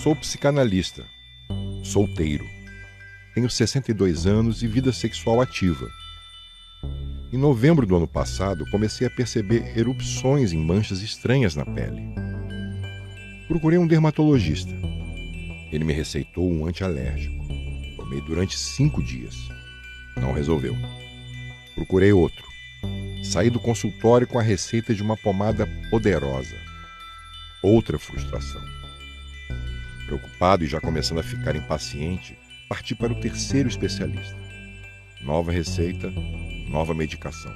Sou psicanalista, solteiro. Tenho 62 anos e vida sexual ativa. Em novembro do ano passado, comecei a perceber erupções em manchas estranhas na pele. Procurei um dermatologista. Ele me receitou um antialérgico. Tomei durante 5 dias. Não resolveu. Procurei outro. Saí do consultório com a receita de uma pomada poderosa. Outra frustração. Preocupado e já começando a ficar impaciente, parti para o terceiro especialista. Nova receita, nova medicação.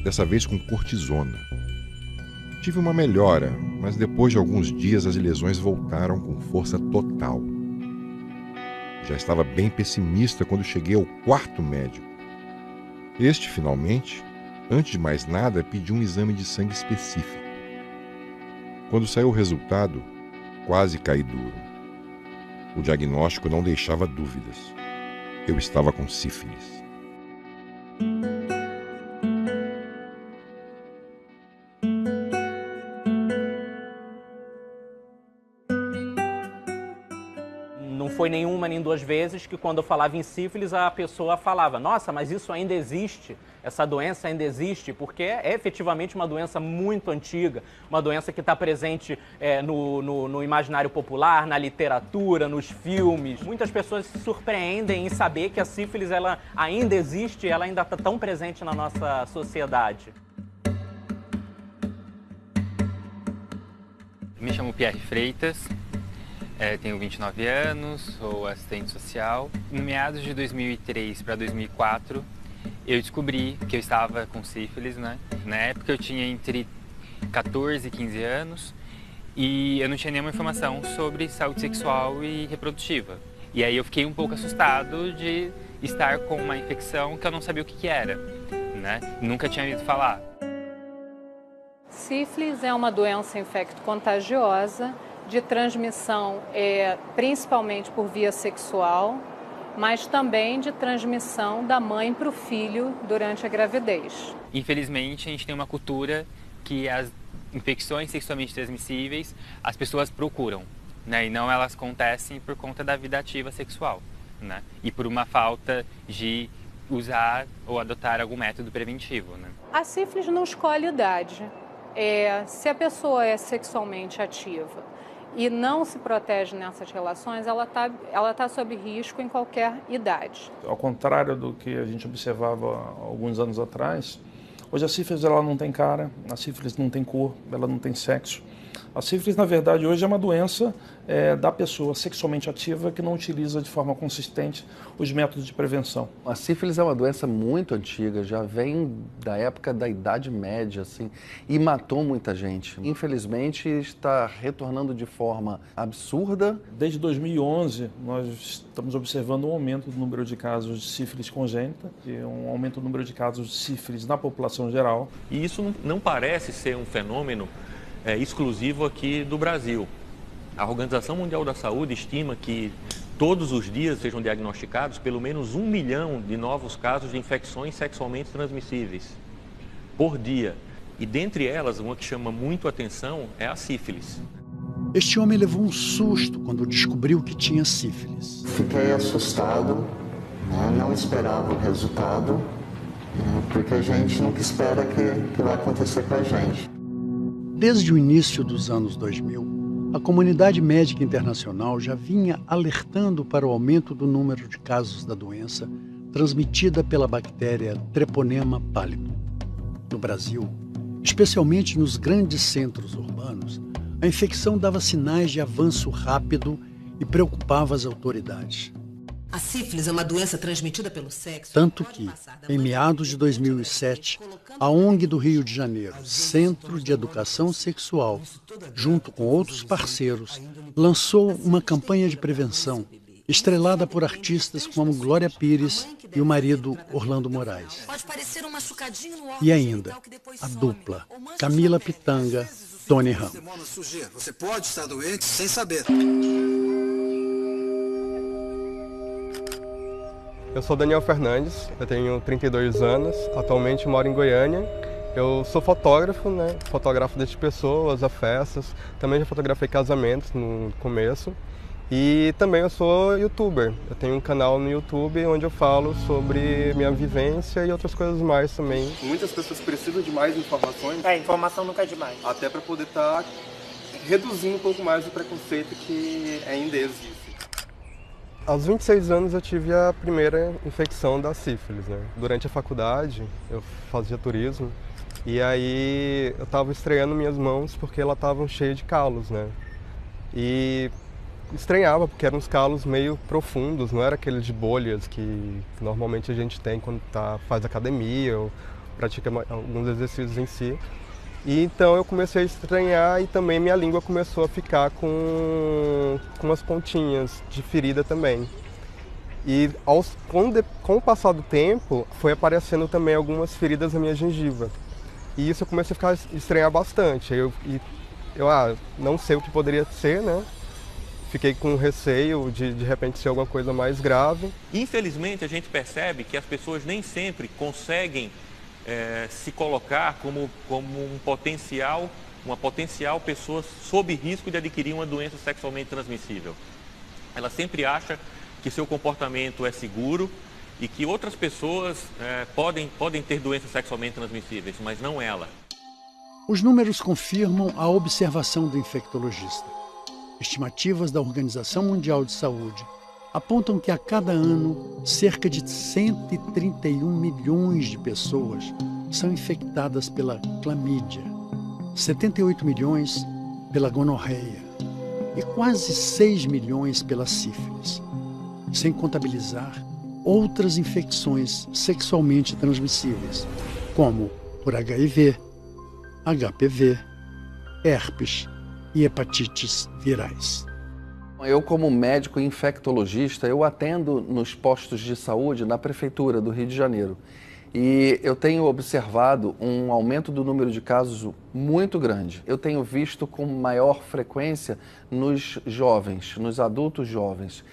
Dessa vez com cortisona. Tive uma melhora, mas depois de alguns dias as lesões voltaram com força total. Já estava bem pessimista quando cheguei ao 4º médico. Este, finalmente, antes de mais nada, pediu um exame de sangue específico. Quando saiu o resultado, quase caí duro. O diagnóstico não deixava dúvidas. Eu estava com sífilis. Não foi nenhuma nem duas vezes que quando eu falava em sífilis a pessoa falava: nossa, mas isso ainda existe, essa doença ainda existe, porque é efetivamente uma doença muito antiga, uma doença que está presente no imaginário popular, na literatura, nos filmes. Muitas pessoas se surpreendem em saber que a sífilis ela ainda existe, ela ainda está tão presente na nossa sociedade. Me chamo Pierre Freitas. Tenho 29 anos, sou assistente social. Em meados de 2003 para 2004, eu descobri que eu estava com sífilis, né? Na época eu tinha entre 14 e 15 anos e eu não tinha nenhuma informação sobre saúde sexual e reprodutiva. E aí eu fiquei um pouco assustado de estar com uma infecção que eu não sabia o que era, né? Nunca tinha ouvido falar. Sífilis é uma doença infecto-contagiosa de transmissão principalmente por via sexual, mas também de transmissão da mãe para o filho durante a gravidez. Infelizmente, a gente tem uma cultura que as infecções sexualmente transmissíveis as pessoas procuram, né? E não elas acontecem por conta da vida ativa sexual, né? E por uma falta de usar ou adotar algum método preventivo, né? A sífilis não escolhe idade. Se a pessoa é sexualmente ativa e não se protege nessas relações, ela tá sob risco em qualquer idade. Ao contrário do que a gente observava alguns anos atrás, hoje a sífilis ela não tem cara, a sífilis não tem cor, ela não tem sexo. A sífilis, na verdade, hoje é uma doença da pessoa sexualmente ativa que não utiliza de forma consistente os métodos de prevenção. A sífilis é uma doença muito antiga, já vem da época da Idade Média, assim, e matou muita gente. Infelizmente, está retornando de forma absurda. Desde 2011, nós estamos observando um aumento do número de casos de sífilis congênita e um aumento do número de casos de sífilis na população geral. E isso não parece ser um fenômeno exclusivo aqui do Brasil. A Organização Mundial da Saúde estima que todos os dias sejam diagnosticados pelo menos 1 milhão de novos casos de infecções sexualmente transmissíveis por dia. E dentre elas, uma que chama muito atenção é a sífilis. Este homem levou um susto quando descobriu que tinha sífilis. Fiquei assustado, não esperava o resultado, porque a gente nunca espera que vai acontecer com a gente. Desde o início dos anos 2000, a comunidade médica internacional já vinha alertando para o aumento do número de casos da doença transmitida pela bactéria Treponema pallidum. No Brasil, especialmente nos grandes centros urbanos, a infecção dava sinais de avanço rápido e preocupava as autoridades. A sífilis é uma doença transmitida pelo sexo. Tanto que, em meados de 2007, a ONG do Rio de Janeiro, Centro de Educação Sexual, junto com outros parceiros, lançou uma campanha de prevenção, estrelada por artistas como Glória Pires e o marido Orlando Moraes. E ainda, a dupla Camila Pitanga, Tony Ramos. Você pode estar doente sem saber. Eu sou Daniel Fernandes, eu tenho 32 anos, atualmente moro em Goiânia Eu sou fotógrafo, né? Fotografo desde pessoas a festas. Também já fotografei casamentos no começo. E também eu sou youtuber. Eu tenho um canal no YouTube onde eu falo sobre minha vivência e outras coisas mais também. Muitas pessoas precisam de mais informações. Informação nunca é demais. Até para poder estar reduzindo um pouco mais o preconceito que ainda existe. Aos 26 anos eu tive a primeira infecção da sífilis, né? Durante a faculdade eu fazia turismo e aí eu estava estranhando minhas mãos porque elas estavam cheias de calos, né? E estranhava porque eram uns calos meio profundos, não era aqueles de bolhas que normalmente a gente tem quando faz academia ou pratica alguns exercícios em si. E então eu comecei a estranhar e também minha língua começou a ficar com umas pontinhas de ferida também. E com o passar do tempo foi aparecendo também algumas feridas na minha gengiva. E isso eu comecei a estranhar bastante. Eu não sei o que poderia ser, né? Fiquei com receio de repente ser alguma coisa mais grave. Infelizmente, a gente percebe que as pessoas nem sempre conseguem se colocar como uma potencial pessoa sob risco de adquirir uma doença sexualmente transmissível. Ela sempre acha que seu comportamento é seguro e que outras pessoas podem ter doenças sexualmente transmissíveis, mas não ela. Os números confirmam a observação do infectologista. Estimativas da Organização Mundial de Saúde apontam que a cada ano, cerca de 131 milhões de pessoas são infectadas pela clamídia, 78 milhões pela gonorreia e quase 6 milhões pela sífilis, sem contabilizar outras infecções sexualmente transmissíveis, como por HIV, HPV, herpes e hepatites virais. Eu, como médico infectologista, eu atendo nos postos de saúde na Prefeitura do Rio de Janeiro. E eu tenho observado um aumento do número de casos muito grande. Eu tenho visto com maior frequência nos jovens, nos adultos jovens.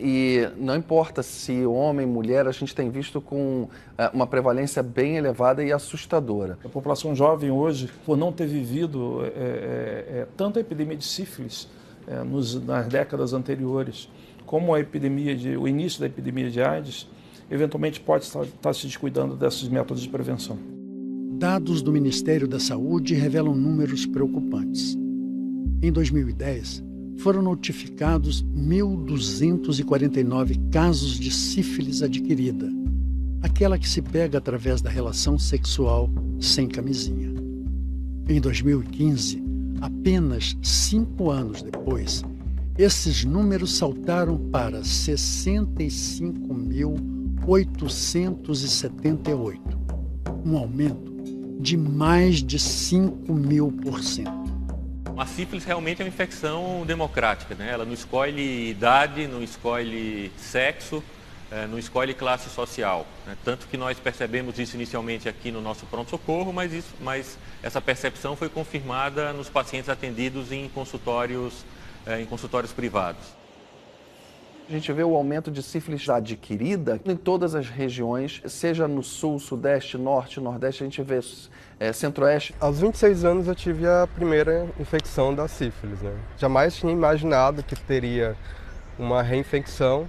E não importa se homem, mulher, a gente tem visto com uma prevalência bem elevada e assustadora. A população jovem hoje, por não ter vivido tanto a epidemia de sífilis nas décadas anteriores, como o início da epidemia de AIDS, eventualmente pode estar se descuidando desses métodos de prevenção. Dados do Ministério da Saúde revelam números preocupantes. Em 2010, foram notificados 1.249 casos de sífilis adquirida, aquela que se pega através da relação sexual sem camisinha. Em 2015, apenas 5 anos depois, esses números saltaram para 65.878, um aumento de mais de 5.000%. A sífilis realmente é uma infecção democrática, né? Ela não escolhe idade, não escolhe sexo, não escolhe classe social, né? Tanto que nós percebemos isso inicialmente aqui no nosso pronto-socorro, mas essa percepção foi confirmada nos pacientes atendidos em consultórios privados. A gente vê o aumento de sífilis adquirida em todas as regiões, seja no sul, sudeste, norte, nordeste, a gente vê centro-oeste. Aos 26 anos eu tive a primeira infecção da sífilis, né? Jamais tinha imaginado que teria uma reinfecção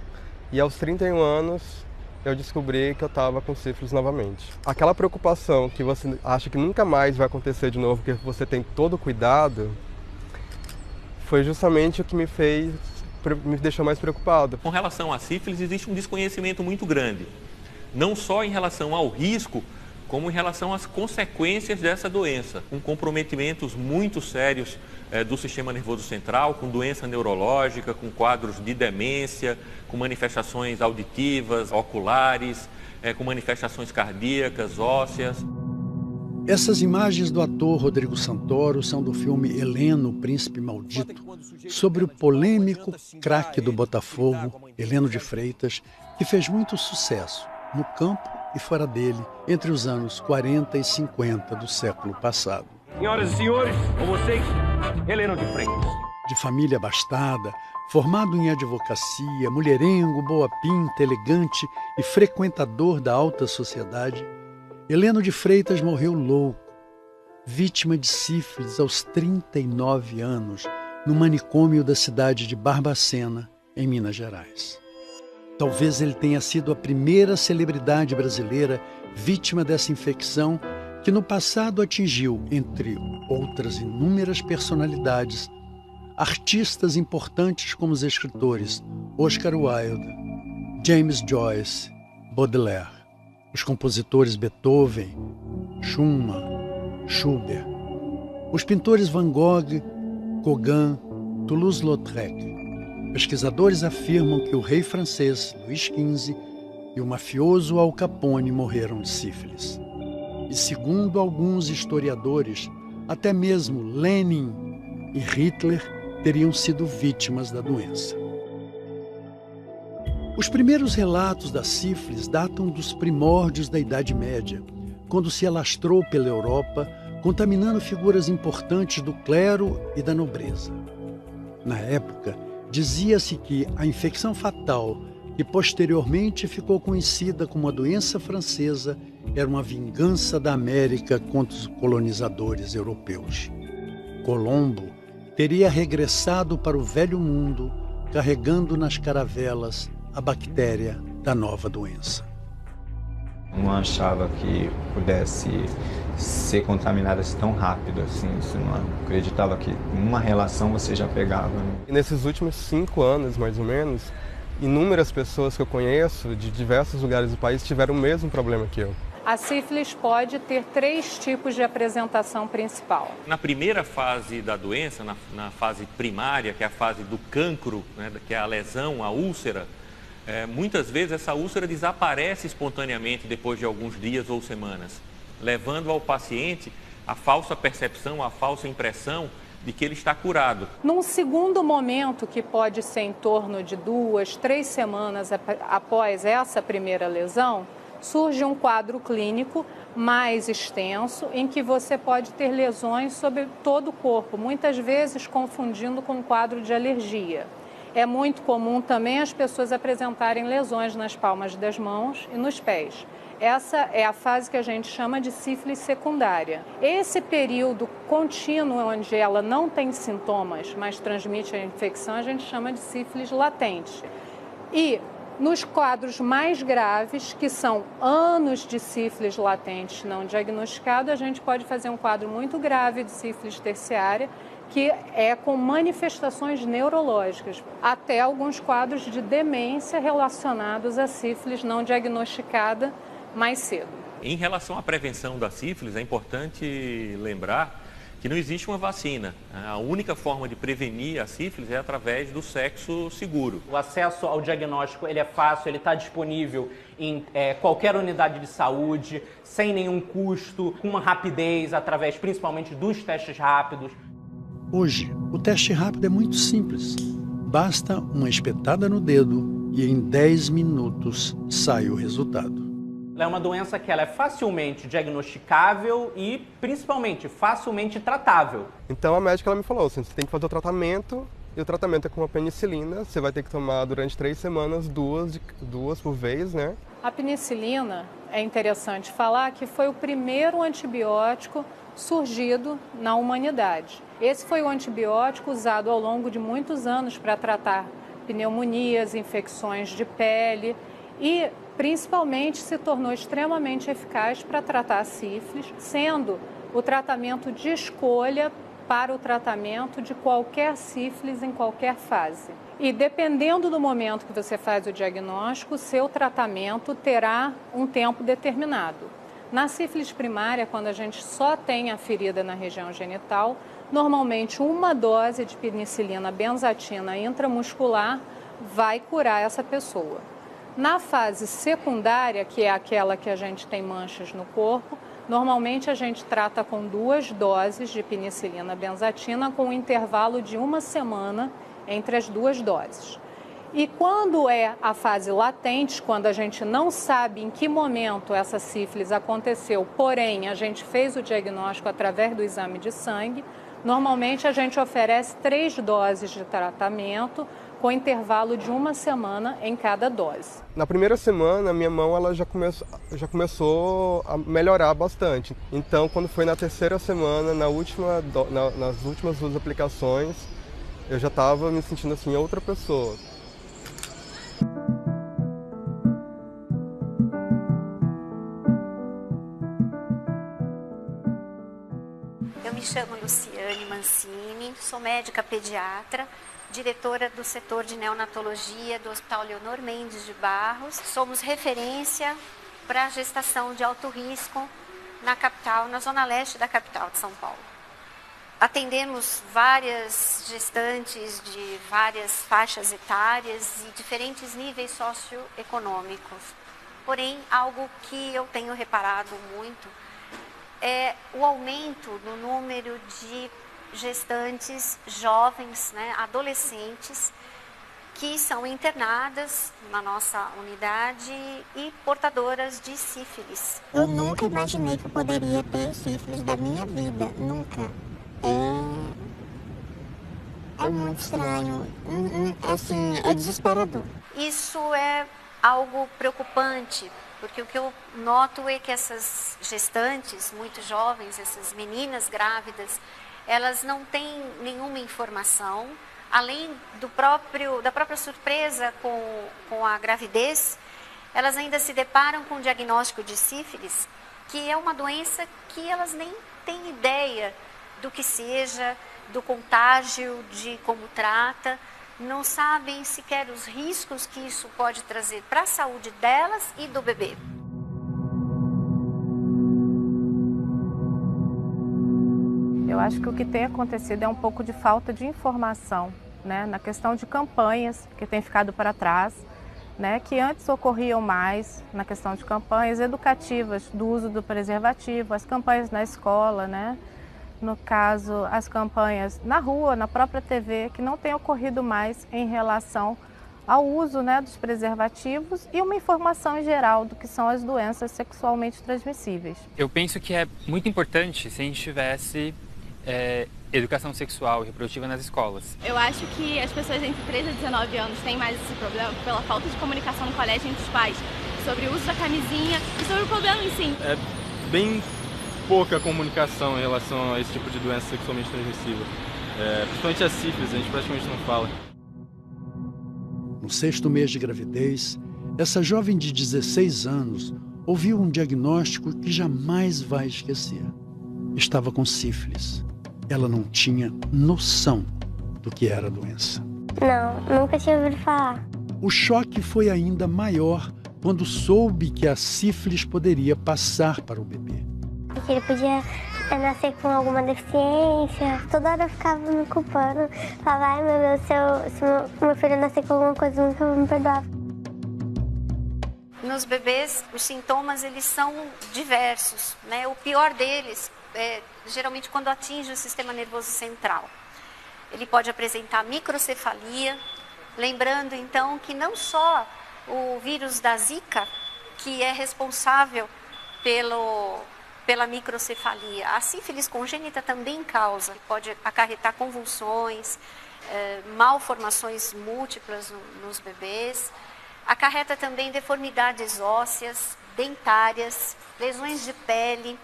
e aos 31 anos eu descobri que eu estava com sífilis novamente. Aquela preocupação que você acha que nunca mais vai acontecer de novo, porque você tem todo o cuidado, foi justamente o que me deixou mais preocupado. Com relação à sífilis, existe um desconhecimento muito grande, não só em relação ao risco, como em relação às consequências dessa doença, com comprometimentos muito sérios do sistema nervoso central, com doença neurológica, com quadros de demência, com manifestações auditivas, oculares, com manifestações cardíacas, ósseas. Essas imagens do ator Rodrigo Santoro são do filme Heleno, o Príncipe Maldito, sobre o polêmico craque do Botafogo, Heleno de Freitas, que fez muito sucesso no campo e fora dele, entre os anos 40 e 50 do século passado. Senhoras e senhores, com vocês, Heleno de Freitas. De família abastada, formado em advocacia, mulherengo, boa pinta, elegante e frequentador da alta sociedade, Heleno de Freitas morreu louco, vítima de sífilis aos 39 anos, no manicômio da cidade de Barbacena, em Minas Gerais. Talvez ele tenha sido a primeira celebridade brasileira vítima dessa infecção que no passado atingiu, entre outras inúmeras personalidades, artistas importantes como os escritores Oscar Wilde, James Joyce, Baudelaire, os compositores Beethoven, Schumann, Schubert, os pintores Van Gogh, Gauguin, Toulouse-Lautrec. Pesquisadores afirmam que o rei francês Luís XV e o mafioso Al Capone morreram de sífilis. E segundo alguns historiadores, até mesmo Lenin e Hitler teriam sido vítimas da doença. Os primeiros relatos da sífilis datam dos primórdios da Idade Média, quando se alastrou pela Europa, contaminando figuras importantes do clero e da nobreza. Na época, dizia-se que a infecção fatal, que posteriormente ficou conhecida como a doença francesa, era uma vingança da América contra os colonizadores europeus. Colombo teria regressado para o Velho Mundo, carregando nas caravelas a bactéria da nova doença. Não achava que pudesse ser contaminada tão rápido assim. Você não acreditava que uma relação você já pegava. E nesses últimos 5 anos, mais ou menos, inúmeras pessoas que eu conheço de diversos lugares do país tiveram o mesmo problema que eu. A sífilis pode ter 3 tipos de apresentação principal. Na primeira fase da doença, na fase primária, que é a fase do cancro, né, que é a lesão, a úlcera, muitas vezes essa úlcera desaparece espontaneamente depois de alguns dias ou semanas, levando ao paciente a falsa percepção, a falsa impressão de que ele está curado. Num segundo momento, que pode ser em torno de 2, 3 semanas após essa primeira lesão, surge um quadro clínico mais extenso, em que você pode ter lesões sobre todo o corpo, muitas vezes confundindo com um quadro de alergia. É muito comum também as pessoas apresentarem lesões nas palmas das mãos e nos pés. Essa é a fase que a gente chama de sífilis secundária. Esse período contínuo onde ela não tem sintomas, mas transmite a infecção, a gente chama de sífilis latente. E nos quadros mais graves, que são anos de sífilis latente não diagnosticado, a gente pode fazer um quadro muito grave de sífilis terciária, que é com manifestações neurológicas, até alguns quadros de demência relacionados à sífilis não diagnosticada mais cedo. Em relação à prevenção da sífilis, é importante lembrar que não existe uma vacina. A única forma de prevenir a sífilis é através do sexo seguro. O acesso ao diagnóstico ele é fácil, ele está disponível em qualquer unidade de saúde, sem nenhum custo, com uma rapidez, através principalmente dos testes rápidos. Hoje, o teste rápido é muito simples. Basta uma espetada no dedo e em 10 minutos sai o resultado. É uma doença que ela é facilmente diagnosticável e, principalmente, facilmente tratável. Então a médica ela me falou assim, você tem que fazer o tratamento, e o tratamento é com a penicilina, você vai ter que tomar durante 3 semanas, duas por vez, né? A penicilina, é interessante falar que foi o primeiro antibiótico surgido na humanidade. Esse foi o antibiótico usado ao longo de muitos anos para tratar pneumonias, infecções de pele e principalmente se tornou extremamente eficaz para tratar a sífilis, sendo o tratamento de escolha para o tratamento de qualquer sífilis em qualquer fase. E dependendo do momento que você faz o diagnóstico, seu tratamento terá um tempo determinado. Na sífilis primária, quando a gente só tem a ferida na região genital, normalmente uma dose de penicilina benzatina intramuscular vai curar essa pessoa. Na fase secundária, que é aquela que a gente tem manchas no corpo, normalmente a gente trata com 2 doses de penicilina benzatina com um intervalo de 1 semana entre as 2 doses. E quando é a fase latente, quando a gente não sabe em que momento essa sífilis aconteceu, porém a gente fez o diagnóstico através do exame de sangue, normalmente a gente oferece 3 doses de tratamento com intervalo de 1 semana em cada dose. Na primeira semana, minha mão ela já começou a melhorar bastante. Então, quando foi na terceira semana, nas últimas 2 aplicações, eu já estava me sentindo assim, outra pessoa. Eu me chamo Luciane Mancini, sou médica pediatra, diretora do setor de neonatologia do Hospital Leonor Mendes de Barros. Somos referência para a gestação de alto risco na capital, na zona leste da capital de São Paulo. Atendemos várias gestantes de várias faixas etárias e diferentes níveis socioeconômicos. Porém, algo que eu tenho reparado muito é o aumento no número de gestantes jovens, adolescentes, que são internadas na nossa unidade e portadoras de sífilis. Eu nunca imaginei que eu poderia ter sífilis da minha vida, nunca. É muito estranho, assim, é desesperador. Isso é algo preocupante, porque o que eu noto é que essas gestantes muito jovens, essas meninas grávidas, elas não têm nenhuma informação, além da própria surpresa com a gravidez, elas ainda se deparam com o diagnóstico de sífilis, que é uma doença que elas nem têm ideia do que seja, do contágio, de como trata, não sabem sequer os riscos que isso pode trazer para a saúde delas e do bebê. Eu acho que o que tem acontecido é um pouco de falta de informação, na questão de campanhas que tem ficado para trás, que antes ocorriam mais na questão de campanhas educativas do uso do preservativo, as campanhas na escola, no caso, as campanhas na rua, na própria TV, que não tem ocorrido mais em relação ao uso dos preservativos e uma informação em geral do que são as doenças sexualmente transmissíveis. Eu penso que é muito importante se a gente tivesse educação sexual e reprodutiva nas escolas. Eu acho que as pessoas entre 13 e 19 anos têm mais esse problema pela falta de comunicação no colégio entre os pais sobre o uso da camisinha e sobre o problema em si. É bem pouca comunicação em relação a esse tipo de doença sexualmente transmissível. Principalmente a sífilis, a gente praticamente não fala. No 6º mês de gravidez, essa jovem de 16 anos ouviu um diagnóstico que jamais vai esquecer. Estava com sífilis. Ela não tinha noção do que era a doença. Não, nunca tinha ouvido falar. O choque foi ainda maior quando soube que a sífilis poderia passar para o bebê. Que ele podia nascer com alguma deficiência. Toda hora eu ficava me culpando. Falava, ai meu Deus, se meu filho nascer com alguma coisa, eu nunca vou me perdoar. Nos bebês, os sintomas eles são diversos, O pior deles é geralmente quando atinge o sistema nervoso central. Ele pode apresentar microcefalia, lembrando então que não só o vírus da Zika, que é responsável pela microcefalia, a sífilis congênita também causa, pode acarretar convulsões, malformações múltiplas nos bebês, acarreta também deformidades ósseas, dentárias, lesões de pele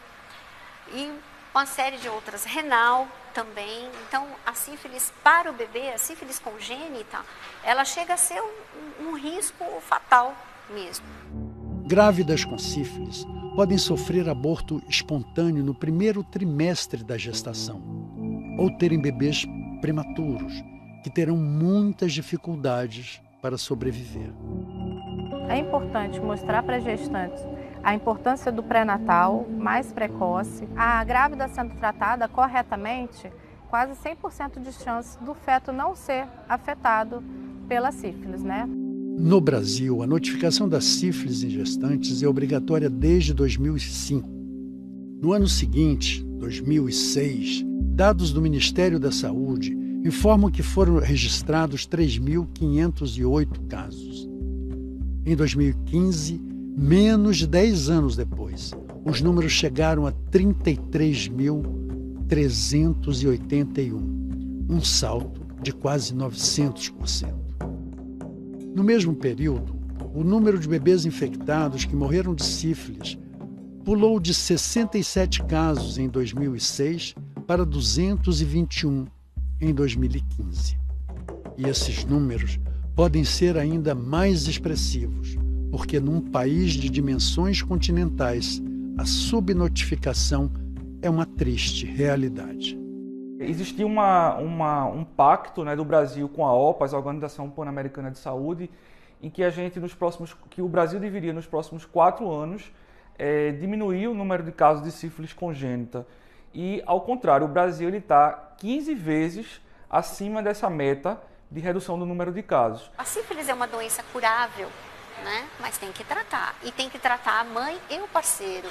e uma série de outras, renal também. Então, a sífilis para o bebê, a sífilis congênita, ela chega a ser um risco fatal mesmo. Grávidas com sífilis podem sofrer aborto espontâneo no 1º trimestre da gestação ou terem bebês prematuros, que terão muitas dificuldades para sobreviver. É importante mostrar para as gestantes a importância do pré-natal mais precoce. A grávida sendo tratada corretamente, quase 100% de chance do feto não ser afetado pela sífilis, No Brasil, a notificação da sífilis em gestantes é obrigatória desde 2005. No ano seguinte, 2006, dados do Ministério da Saúde informam que foram registrados 3.508 casos. Em 2015, menos de 10 anos depois, os números chegaram a 33.381, um salto de quase 900%. No mesmo período, o número de bebês infectados que morreram de sífilis pulou de 67 casos em 2006 para 221 em 2015. E esses números podem ser ainda mais expressivos, porque num país de dimensões continentais, a subnotificação é uma triste realidade. Existia um pacto, né, do Brasil com a OPAS, a Organização Pan-Americana de Saúde, em que que o Brasil deveria, nos próximos 4 anos, diminuir o número de casos de sífilis congênita. E, ao contrário, o Brasil está 15 vezes acima dessa meta de redução do número de casos. A sífilis é uma doença curável, né? Mas tem que tratar. E tem que tratar a mãe e o parceiro,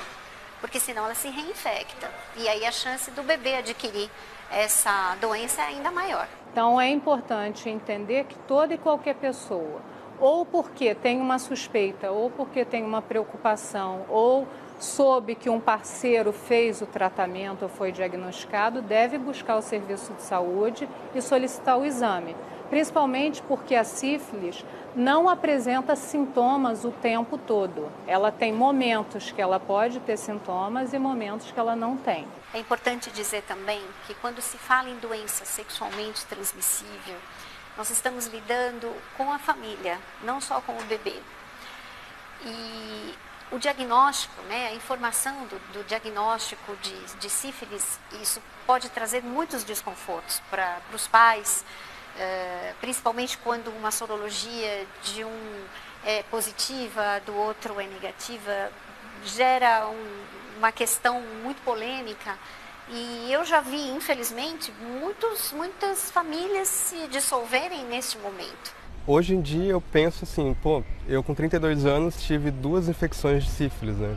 porque senão ela se reinfecta. E aí a chance do bebê adquirir essa doença é ainda maior. Então é importante entender que toda e qualquer pessoa, ou porque tem uma suspeita, ou porque tem uma preocupação, ou soube que um parceiro fez o tratamento ou foi diagnosticado, deve buscar o serviço de saúde e solicitar o exame. Principalmente porque a sífilis não apresenta sintomas o tempo todo. Ela tem momentos que ela pode ter sintomas e momentos que ela não tem. É importante dizer também que quando se fala em doença sexualmente transmissível, nós estamos lidando com a família, não só com o bebê. E o diagnóstico, né, a informação do diagnóstico de sífilis, isso pode trazer muitos desconfortos para os pais, principalmente quando uma sorologia de um é positiva, do outro é negativa, gera uma questão muito polêmica. E eu já vi, infelizmente, muitas famílias se dissolverem neste momento. Hoje em dia eu penso assim, eu com 32 anos tive 2 infecções de sífilis, né?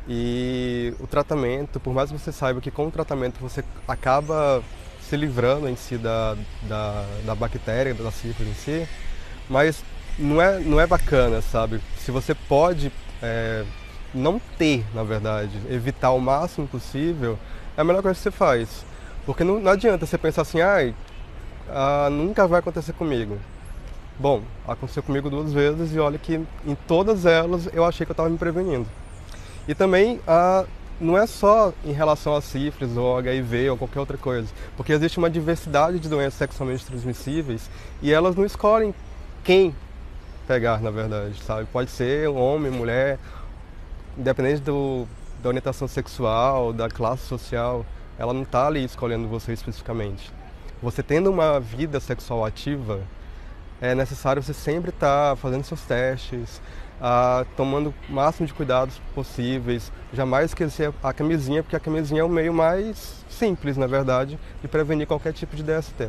E o tratamento, por mais que você saiba que com o tratamento você acaba se livrando em si da bactéria, da sífilis em si, mas não é bacana, sabe? Se você pode não ter, na verdade, evitar o máximo possível, é a melhor coisa que você faz. Porque não adianta você pensar assim, nunca vai acontecer comigo. Bom, aconteceu comigo 2 vezes e olha que em todas elas eu achei que eu estava me prevenindo. E também não é só em relação a sífilis ou HIV ou qualquer outra coisa, porque existe uma diversidade de doenças sexualmente transmissíveis e elas não escolhem quem pegar, na verdade, sabe? Pode ser um homem, mulher, independente da orientação sexual, da classe social, ela não está ali escolhendo você especificamente. Você tendo uma vida sexual ativa, é necessário você sempre estar fazendo seus testes, tomando o máximo de cuidados possíveis, jamais esquecer a camisinha, porque a camisinha é o meio mais simples, na verdade, de prevenir qualquer tipo de DST.